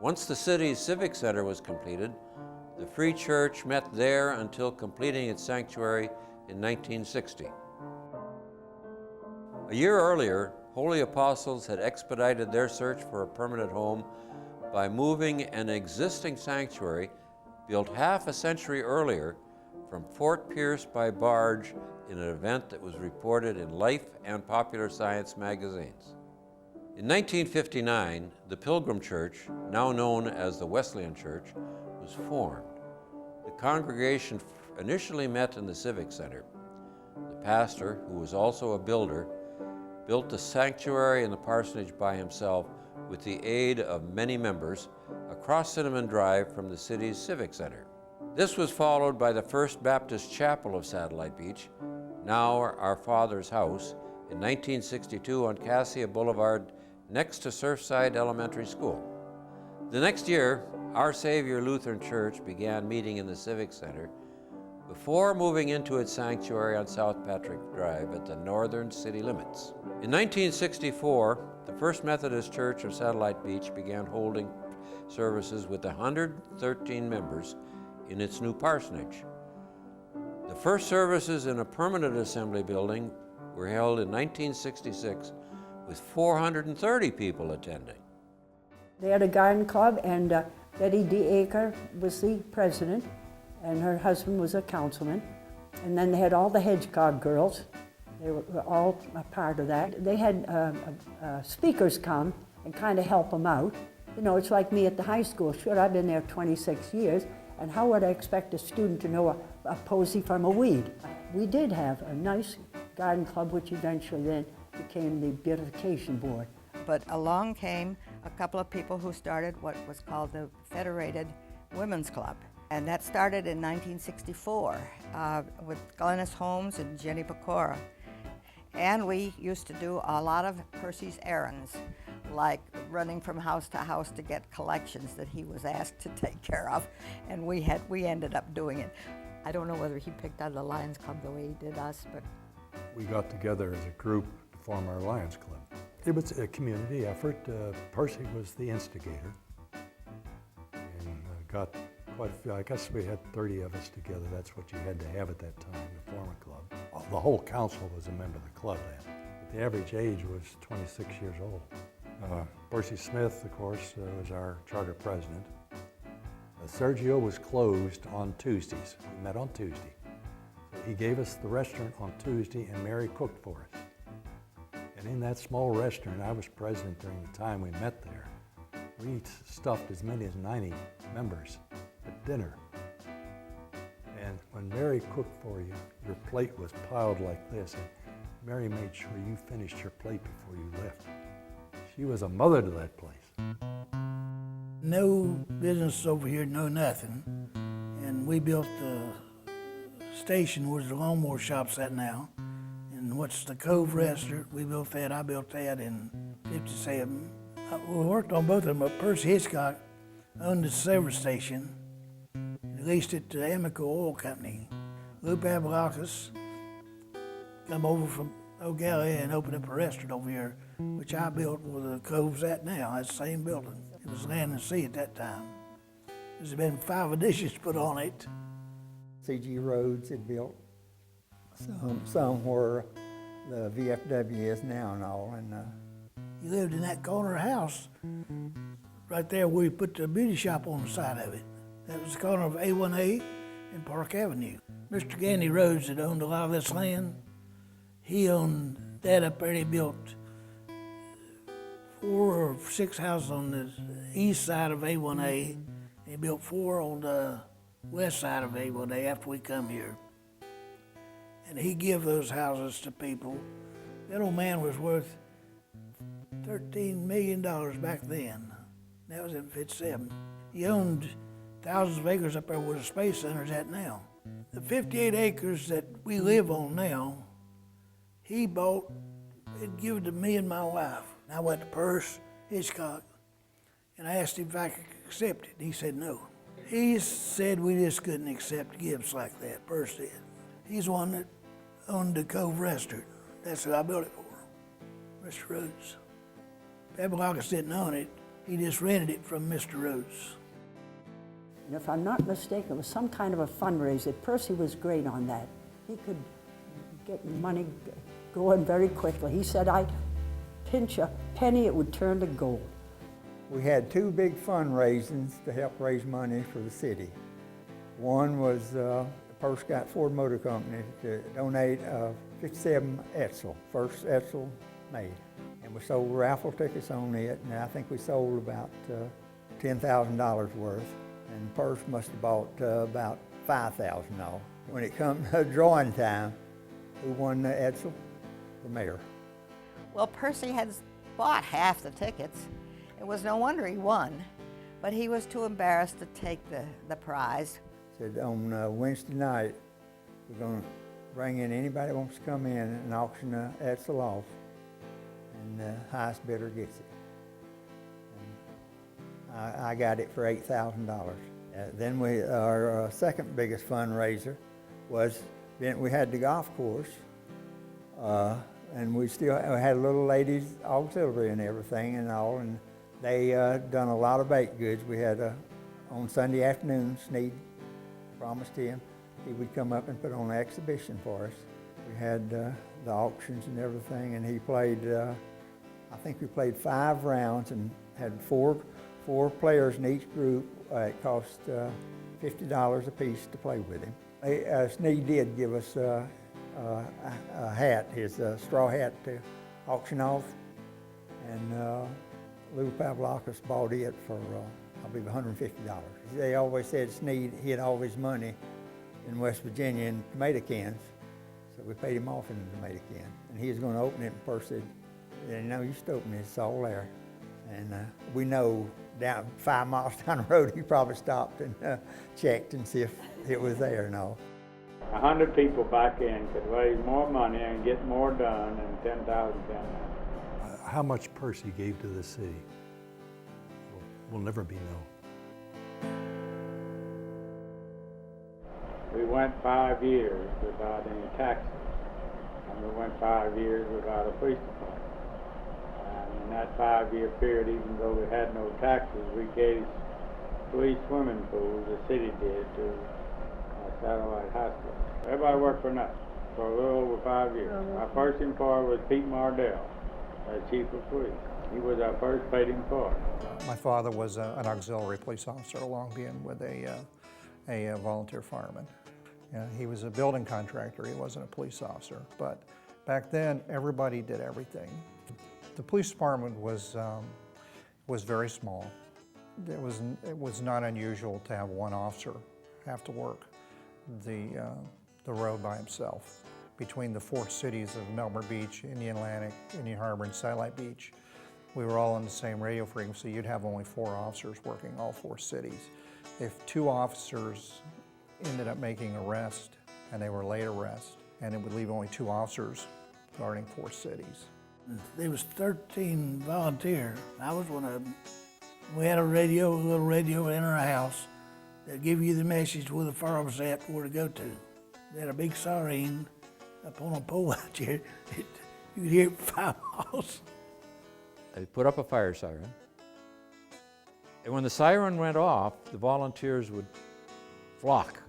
Once the city's civic center was completed, the Free Church met there until completing its sanctuary in 1960. A year earlier, Holy Apostles had expedited their search for a permanent home by moving an existing sanctuary built half a century earlier from Fort Pierce by barge in an event that was reported in Life and Popular Science magazines. In 1959, the Pilgrim Church, now known as the Wesleyan Church, was formed. The congregation initially met in the Civic Center. The pastor, who was also a builder, built the sanctuary and the parsonage by himself with the aid of many members across Cinnamon Drive from the city's Civic Center. This was followed by the First Baptist Chapel of Satellite Beach, now Our Father's House, in 1962 on Cassia Boulevard next to Surfside Elementary School. The next year, Our Savior Lutheran Church began meeting in the Civic Center before moving into its sanctuary on South Patrick Drive at the northern city limits. In 1964, the First Methodist Church of Satellite Beach began holding services with 113 members in its new parsonage. The first services in a permanent assembly building were held in 1966 with 430 people attending. They had a garden club, and Betty D. Aker was the president, and her husband was a councilman. And then they had all the Hedgehog girls. They were all a part of that. They had speakers come and kind of help them out. You know, it's like me at the high school. Sure, I've been there 26 years, and how would I expect a student to know a posy from a weed? We did have a nice garden club, which eventually then became the Beautification Board. But along came a couple of people who started what was called the Federated Women's Club. And that started in 1964 with Glennis Holmes and Jenny Pecora. And we used to do a lot of Percy's errands, like running from house to house to get collections that he was asked to take care of. And we ended up doing it. I don't know whether he picked out the Lions Club the way he did us, but we got together as a group to form our Lions Club. It was a community effort. Percy was the instigator and got quite a few. I guess we had 30 of us together. That's what you had to have at that time to form a club. The whole council was a member of the club then. But the average age was 26 years old. Percy Smith, of course, was our charter president. Sergio was closed on Tuesdays. We met on Tuesday. So he gave us the restaurant on Tuesday, and Mary cooked for us. And in that small restaurant, I was president during the time we met there. We stuffed as many as 90 members at dinner. And when Mary cooked for you, your plate was piled like this, and Mary made sure you finished your plate before you left. She was a mother to that place. No business over here, no nothing. And we built the station where the lawnmower shop's at now. And what's the Cove Restaurant, we built that, I built that in '57. We worked on both of them, but Percy Hitchcock owned the service station. He leased it to the Amoco Oil Company. Lou Pavlakis come over from O'Galley and opened up a restaurant over here, which I built where the Cove's at now. That's the same building. It was land and sea at that time. There's been 5 additions put on it. C.G. Rhodes had built some where the VFW is now and all. And he lived in that corner house right there where we put the beauty shop on the side of it. That was the corner of A1A and Park Avenue. Mr. Gandy Rhodes had owned a lot of this land. He owned that up there. He built 4 or 6 houses on the east side of A1A. He built 4 on the west side of A1A after we come here. And he gave those houses to people. That old man was worth $13 million back then. That was in '57. He owned thousands of acres up there where the Space Center's at now. The 58 acres that we live on now, he bought and given to me and my wife. I went to Percy Hitchcock and I asked him if I could accept it. He said no. He said we just couldn't accept gifts like that, Percy did. He's the one that owned the Cove Restaurant. That's who I built it for, Mr. Rhodes. Pavlakis didn't own it. He just rented it from Mr. Rhodes. And if I'm not mistaken, it was some kind of a fundraiser. Percy was great on that. He could get money going very quickly. He said, I pinch a penny, it would turn to gold. We had two big fundraisings to help raise money for the city. One was Percy got Ford Motor Company to donate 57 Edsel, first Edsel made. And we sold raffle tickets on it, and I think we sold about $10,000 worth. And Percy must have bought about $5,000 off. When it comes to drawing time, who won the Edsel? The mayor. Well, Percy had bought half the tickets. It was no wonder he won, but he was too embarrassed to take the prize. Said on Wednesday night, we're going to bring in anybody that wants to come in and auction the Edsel off, and the highest bidder gets it. And I got it for $8,000. Then our second biggest fundraiser was, then we had the golf course, and we still had a little ladies auxiliary and everything and all, and they done a lot of baked goods. We had on Sunday afternoon, Sneed promised him he would come up and put on an exhibition for us. We had the auctions and everything, and he played, I think we played 5 rounds and had four players in each group. It cost $50 a piece to play with him. Sneed did give us a hat, his straw hat to auction off, and Lou Pavlakis bought it for, I believe, $150. They always said Sneed hid all his money in West Virginia in tomato cans, so we paid him off in a tomato can. And he was going to open it, and Percy said, "No, you should open it, it's all there." And we know down 5 miles down the road, he probably stopped and checked and see if it was there and all. 100 people back in could raise more money and get more done than 10,000 down there. How much Percy gave to the city will never be known. We went 5 years without any taxes, and we went 5 years without a police department. And in that 5-year period, even though we had no taxes, we gave 3 swimming pools, the city did, to Satellite High School. Everybody worked for nothing for a little over 5 years. Our first employer was Pete Mardell, chief of police. He was our first paid employee. My father was an auxiliary police officer along being with a volunteer fireman. He was a building contractor, he wasn't a police officer. But back then, everybody did everything. The police department was very small. It was not unusual to have one officer have to work the road by himself. Between the 4 cities of Melbourne Beach, Indian Atlantic, Indian Harbor, and Satellite Beach, we were all on the same radio frequency. You'd have only 4 officers working all 4 cities. If 2 officers ended up making arrest, and they were late arrest, and it would leave only 2 officers guarding 4 cities. There was 13 volunteers. I was one of them. We had a little radio in our house that give you the message where the fire was at, where to go to. They had a big siren up on a pole out there. You could hear it for 5 miles. They put up a fire siren, and when the siren went off, the volunteers would flock,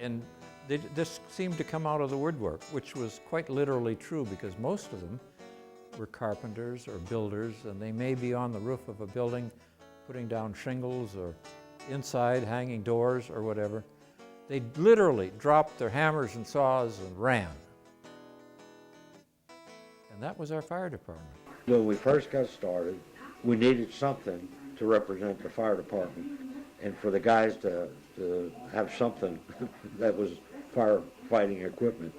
and they just seemed to come out of the woodwork, which was quite literally true, because most of them were carpenters or builders, and they may be on the roof of a building putting down shingles or inside hanging doors or whatever. They literally dropped their hammers and saws and ran. And that was our fire department. When we first got started, we needed something to represent the fire department and for the guys to have something that was firefighting equipment.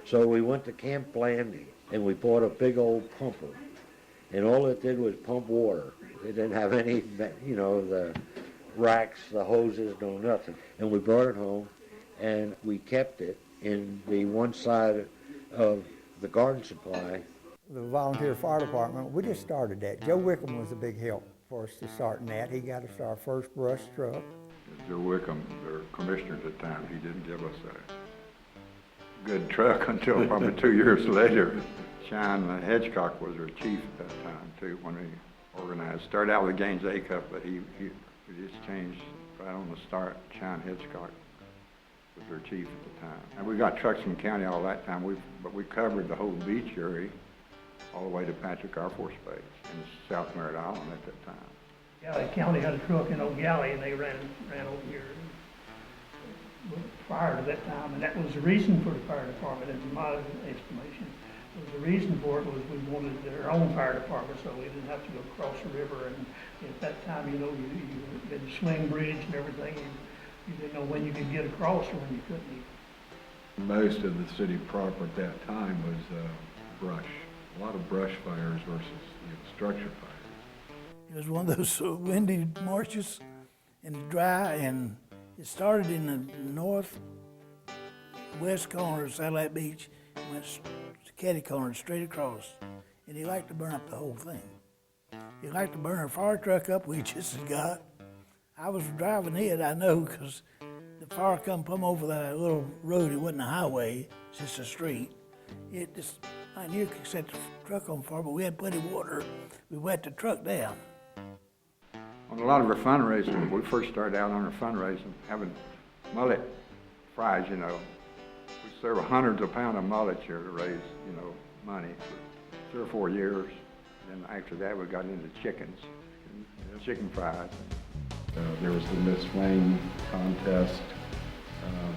So we went to Camp Landing and we bought a big old pumper, and all it did was pump water. It didn't have any, the racks, the hoses, no nothing. And we brought it home and we kept it in the one side of the garden supply. The volunteer fire department, we just started that. Joe Wickham was a big help for us to starting that. He got us our first brush truck. Joe Wickham, the commissioner at the time, he didn't give us a good truck until probably 2 years later. Shine Hedgecock was our chief at that time too, when organized. Started out with Gaines Acuff, but he just changed right on the start. China Hitchcock was their chief at the time. And we got trucks from county all that time, but we covered the whole beach area all the way to Patrick Air Force Base in South Merritt Island at that time. Galley County had a truck in Old Galley, and they ran over here prior to that time, and that was the reason for the fire department, in my estimation. The reason for it was we wanted our own fire department, so we didn't have to go across the river. And at that time, you had the swing bridge and everything. You didn't know when you could get across or when you couldn't. Most of the city proper at that time was brush. A lot of brush fires versus structure fires. It was one of those windy marshes and dry, and it started in the northwest corner of Satellite Beach, went catty corner straight across, and he liked to burn up the whole thing. He liked to burn our fire truck up we just had got. I was driving it, I know, because the fire come from over that little road. It wasn't a highway, it's just a street. It just, I knew you could set the truck on fire, but we had plenty of water. We wet the truck down. On a lot of our fundraising, when we first started out on our fundraising, having mullet fries, we serve hundreds of pounds of mullet here to raise, money for 3 or 4 years. And then after that, we got into chickens, and chicken fries. There was the Miss Wayne contest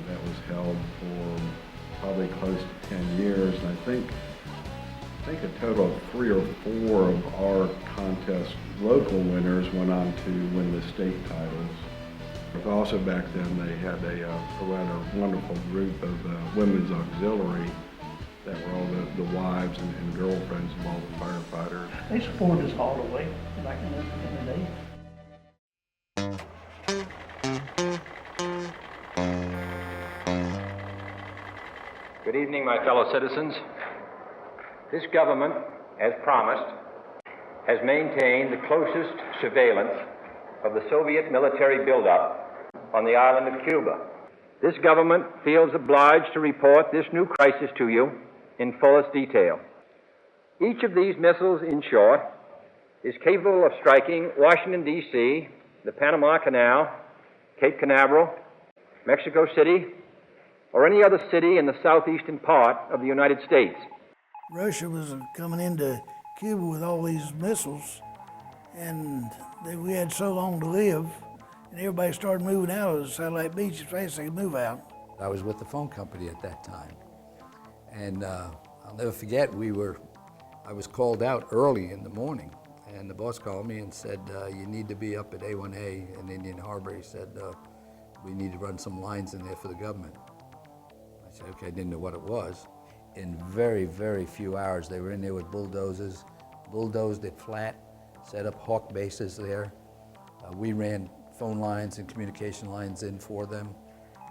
that was held for probably close to 10 years. And I think a total of 3 or 4 of our contest local winners went on to win the state titles. Also back then they had a rather wonderful group of women's auxiliary that were all the wives and girlfriends of all the firefighters. They supported us all the way back in the day. Good evening, my fellow citizens. This government, as promised, has maintained the closest surveillance of the Soviet military buildup on the island of Cuba. This government feels obliged to report this new crisis to you in fullest detail. Each of these missiles, in short, is capable of striking Washington, D.C., the Panama Canal, Cape Canaveral, Mexico City, or any other city in the southeastern part of the United States. Russia was coming into Cuba with all these missiles, and we had so long to live, and everybody started moving out of Satellite Beach as fast as they could move out. I was with the phone company at that time, and I'll never forget, I was called out early in the morning, and the boss called me and said, you need to be up at A1A in Indian Harbor. He said, we need to run some lines in there for the government. I said, okay, I didn't know what it was. In very, very few hours, they were in there with bulldozers, bulldozed it flat, set up hawk bases there. We ran phone lines and communication lines in for them.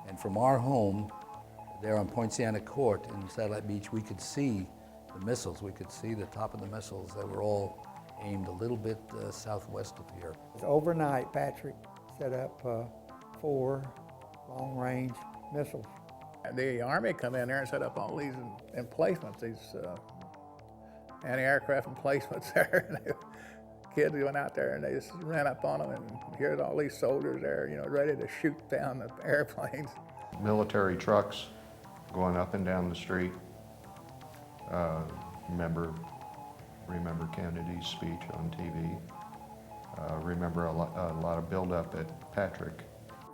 And from our home, there on Poinciana Court in Satellite Beach, we could see the missiles. We could see the top of the missiles that were all aimed a little bit southwest of here. Overnight, Patrick set up 4 long-range missiles. The Army come in there and set up all these emplacements, these anti-aircraft emplacements there. Kids went out there and they just ran up on them, and here's all these soldiers there, ready to shoot down the airplanes. Military trucks going up and down the street. Remember Kennedy's speech on TV. Remember a lot of buildup at Patrick.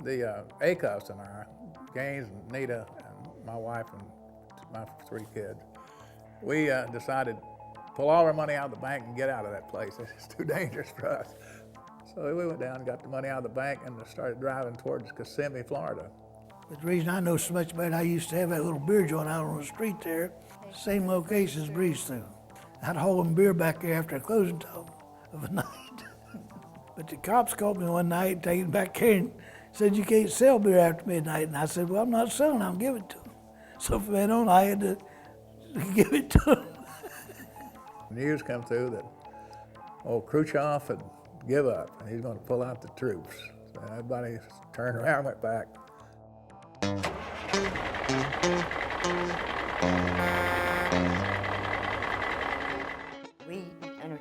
The Acuffs and I, Gaines and Nita and my wife and my 3 kids, we decided to pull all our money out of the bank and get out of that place. It's too dangerous for us. So we went down and got the money out of the bank and started driving towards Kissimmee, Florida. But the reason I know so much about it, I used to have that little beer joint out on the street there, same location as Breeze through. I'd haul them beer back there after a closing time of a night. But the cops called me one night, taking it back there, and said, you can't sell beer after midnight. And I said, well, I'm not selling, I'm giving it to them. So from then on, I had to give it to them. News come through that Khrushchev had give up, and he's going to pull out the troops. So everybody turned around and went back. We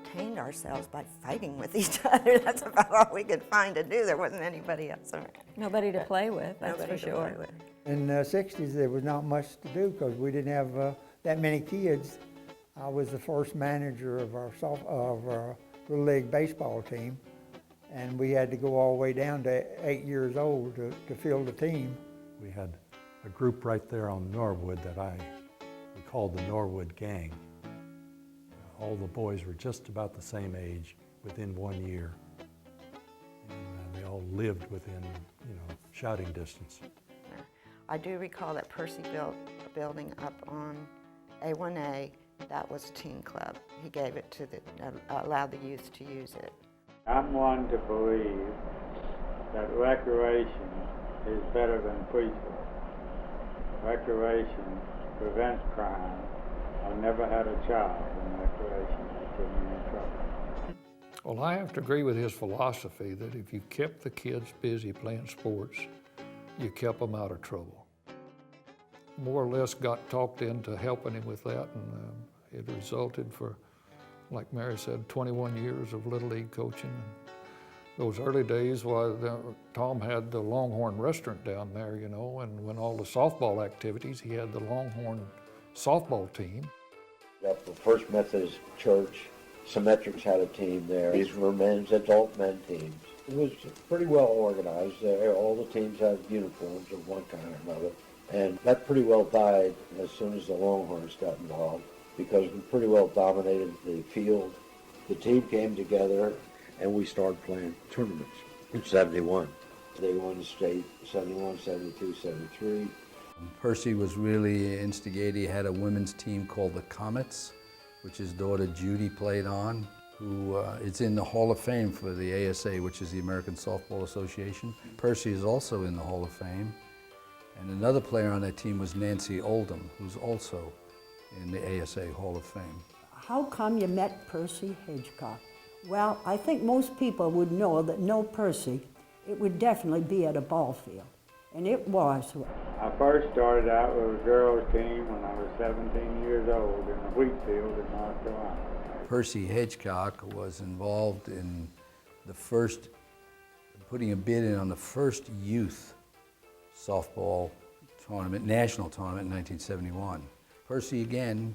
entertained ourselves by fighting with each other. That's about all we could find to do. There wasn't anybody else around. Nobody to play with, that's Nobody for to sure. play with. In the 60s, there was not much to do because we didn't have that many kids. I was the first manager of our Little League baseball team, and we had to go all the way down to 8 years old to field the team. We had a group right there on Norwood that we called the Norwood Gang. All the boys were just about the same age, within 1 year. And they all lived within, shouting distance. I do recall that Percy built a building up on A1A. That was a teen club. He gave it to allowed the youth to use it. I'm one to believe that recreation is better than preschool. Recreation prevents crime. I've never had a child in recreation that get me in trouble. Well, I have to agree with his philosophy that if you kept the kids busy playing sports, you kept them out of trouble. More or less got talked into helping him with that, and it resulted for, like Mary said, 21 years of Little League coaching. Those early days, Tom had the Longhorn restaurant down there, and when all the softball activities, he had the Longhorn softball team. At the First Methodist Church, Symmetrics had a team there. These were adult men teams. It was pretty well organized. All the teams had uniforms of one kind or another. And that pretty well died as soon as the Longhorns got involved, because we pretty well dominated the field. The team came together and we started playing tournaments in 71. They won the state 71, 72, 73. Percy was really instigated. He had a women's team called the Comets, which his daughter Judy played on, who is in the Hall of Fame for the ASA, which is the American Softball Association. Percy is also in the Hall of Fame. And another player on that team was Nancy Oldham, who's also in the ASA Hall of Fame. How come you met Percy Hedgecock? Well, I think most people would know that no Percy, it would definitely be at a ball field. And it was. I first started out with a girls' team when I was 17 years old in a wheat field in North Carolina. Percy Hedgecock was involved in putting a bid in on the first youth softball tournament, national tournament in 1971. Percy again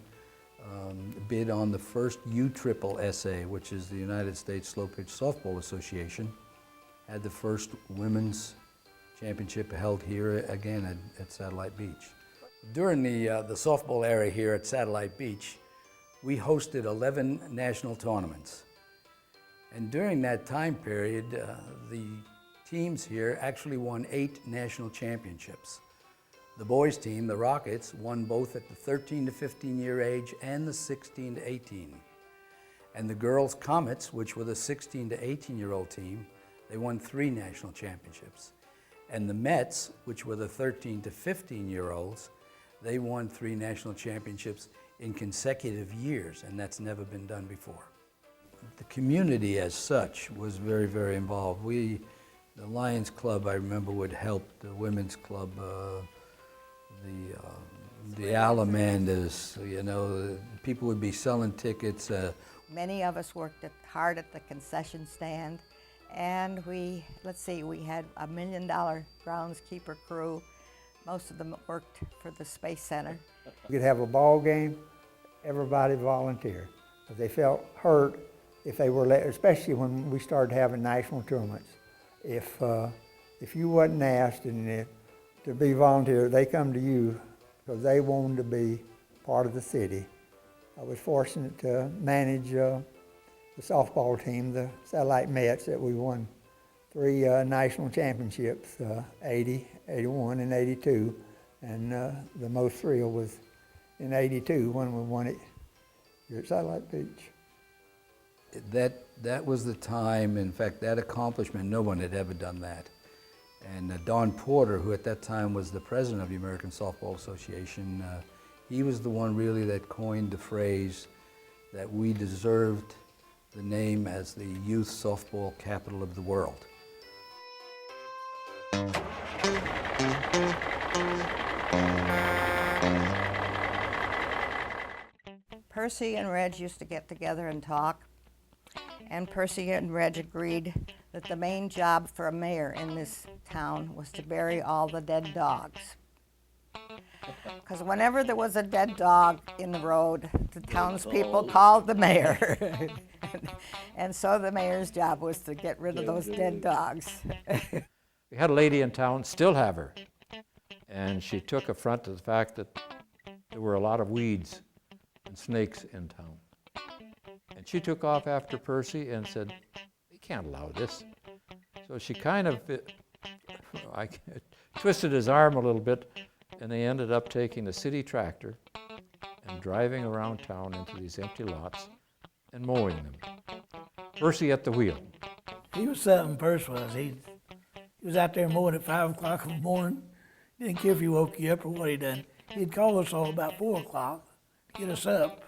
bid on the first USSSA, which is the United States Slow Pitch Softball Association, had the first women's championship held here again at Satellite Beach. During the softball era here at Satellite Beach, we hosted 11 national tournaments. And during that time period, the teams here actually won 8 national championships. The boys team, the Rockets, won both at the 13 to 15 year age and the 16 to 18. And the girls Comets, which were the 16 to 18 year old team, they won 3 national championships. And the Mets, which were the 13 to 15 year olds, they won 3 national championships in consecutive years, and that's never been done before. The community as such was very, very involved. The Lions Club, I remember, would help the women's club, the Alamanders, people would be selling tickets. Many of us worked hard at the concession stand, and we had $1 million groundskeeper crew. Most of them worked for the Space Center. We could have a ball game, everybody volunteered. If they felt hurt, if they were, especially when we started having national tournaments, if you wasn't asked to be volunteer, they come to you because they wanted to be part of the city. I was fortunate to manage the softball team, the Satellite Mets, that we won 3 national championships, 80, 81, and 82. And the most thrill was in 82 when we won it here at Satellite Beach. That was the time, in fact, that accomplishment, no one had ever done that. And Don Porter, who at that time was the president of the American Softball Association, he was the one really that coined the phrase that we deserved the name as the youth softball capital of the world. Percy and Reg used to get together and talk, and Percy and Reg agreed that the main job for a mayor in this town was to bury all the dead dogs. Because whenever there was a dead dog in the road, the townspeople called the mayor. And so the mayor's job was to get rid of those dead dogs. We had a lady in town, still have her, and she took affront to the fact that there were a lot of weeds and snakes in town. And she took off after Percy and said, "We can't allow this." So she kind of twisted his arm a little bit, and they ended up taking the city tractor and driving around town into these empty lots and mowing them. Percy at the wheel. He was something, Percy was. He was out there mowing at 5 o'clock in the morning. Didn't care if he woke you up or what he done. He'd call us all about 4 o'clock to get us up.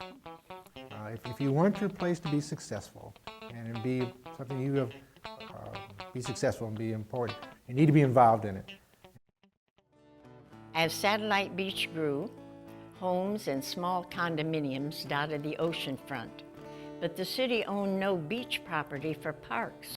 If you want your place to be successful and it be something you have, be successful and be important, you need to be involved in it. As Satellite Beach grew, homes and small condominiums dotted the ocean front, but the city owned no beach property for parks.